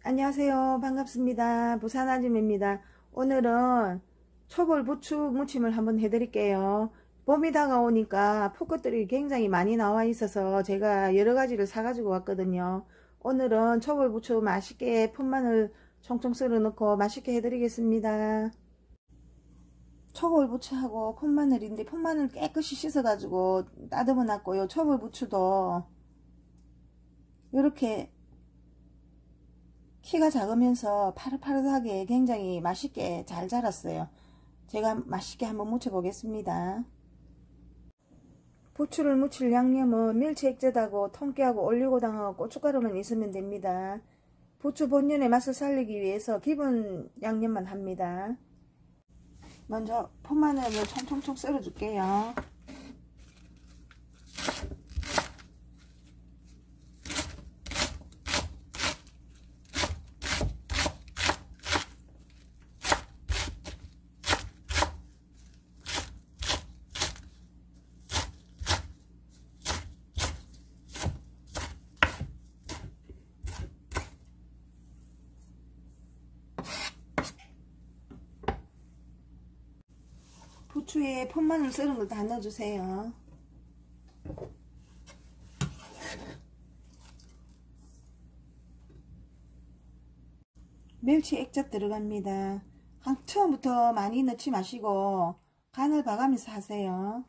안녕하세요. 반갑습니다. 부산 아줌입니다. 오늘은 초벌 부추 무침을 한번 해드릴게요. 봄이 다가오니까 포크들이 굉장히 많이 나와 있어서 제가 여러가지를 사가지고 왔거든요. 오늘은 초벌 부추 맛있게 풋마늘 총총 썰어 넣고 맛있게 해드리겠습니다. 초벌 부추하고 풋마늘인데 풋마늘 깨끗이 씻어가지고 따듬어 놨고요. 초벌 부추도 이렇게 키가 작으면서 파릇파릇하게 굉장히 맛있게 잘 자랐어요. 제가 맛있게 한번 무쳐 보겠습니다. 부추를 무칠 양념은 멸치 액젓하고 통깨하고 올리고당하고 고춧가루만 있으면 됩니다. 부추 본연의 맛을 살리기 위해서 기본 양념만 합니다. 먼저 풋마늘을 총총총 썰어 줄게요. 부추에 풋마늘 썰은 걸 다 넣어주세요. 멸치 액젓 들어갑니다. 처음부터 많이 넣지 마시고 간을 봐가면서 하세요.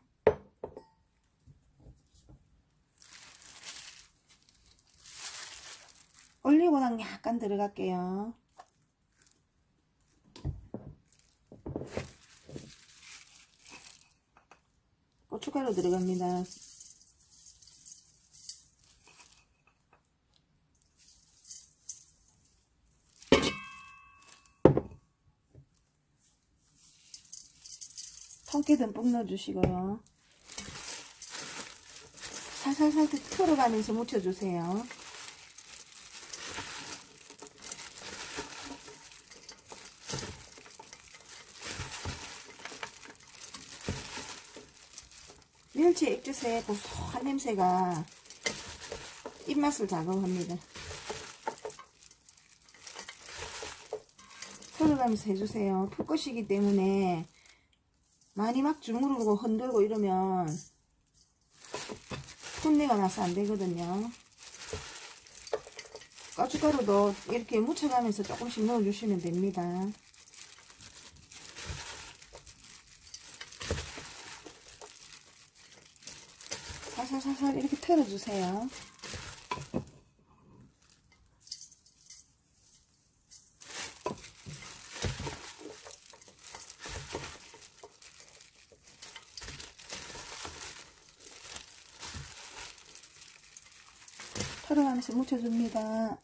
올리고당 약간 들어갈게요. 고춧가루 들어갑니다. 통깨 듬뿍 넣어주시고요. 살살살 틀어가면서 묻혀주세요. 멸치 액젓의 고소한 냄새가 입맛을 자극합니다. 털어가면서 해주세요. 풋것이기 때문에 많이 막 주무르고 흔들고 이러면 풋내가 나서 안 되거든요. 고춧가루도 이렇게 묻혀가면서 조금씩 넣어주시면 됩니다. 살살살살 이렇게 털어주세요. 털어가면서 묻혀줍니다.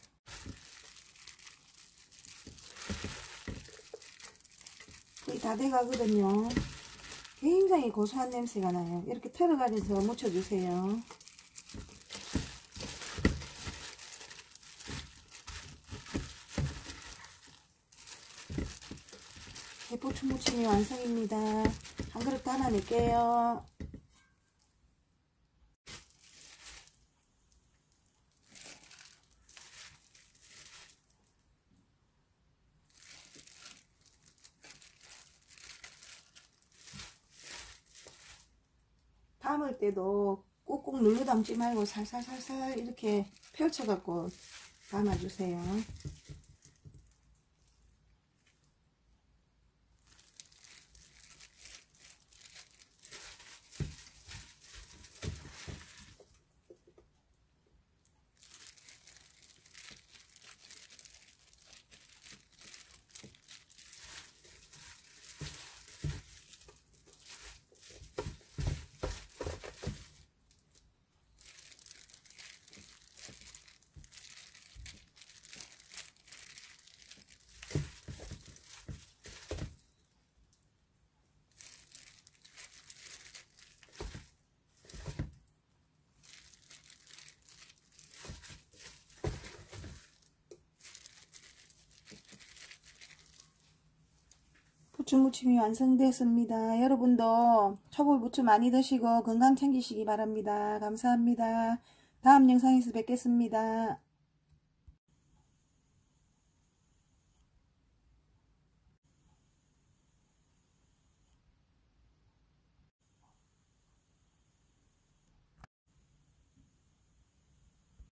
거의 다 돼가거든요. 굉장히 고소한 냄새가 나요. 이렇게 털어가면서 묻혀주세요. 부추 무침이 완성입니다. 한 그릇 담아낼게요. 담을 때도 꾹꾹 눌러 담지 말고 살살살살 이렇게 펼쳐 갖고 담아주세요. 부추 무침이 완성되었습니다. 여러분도 초벌 부추 많이 드시고 건강 챙기시기 바랍니다. 감사합니다. 다음 영상에서 뵙겠습니다.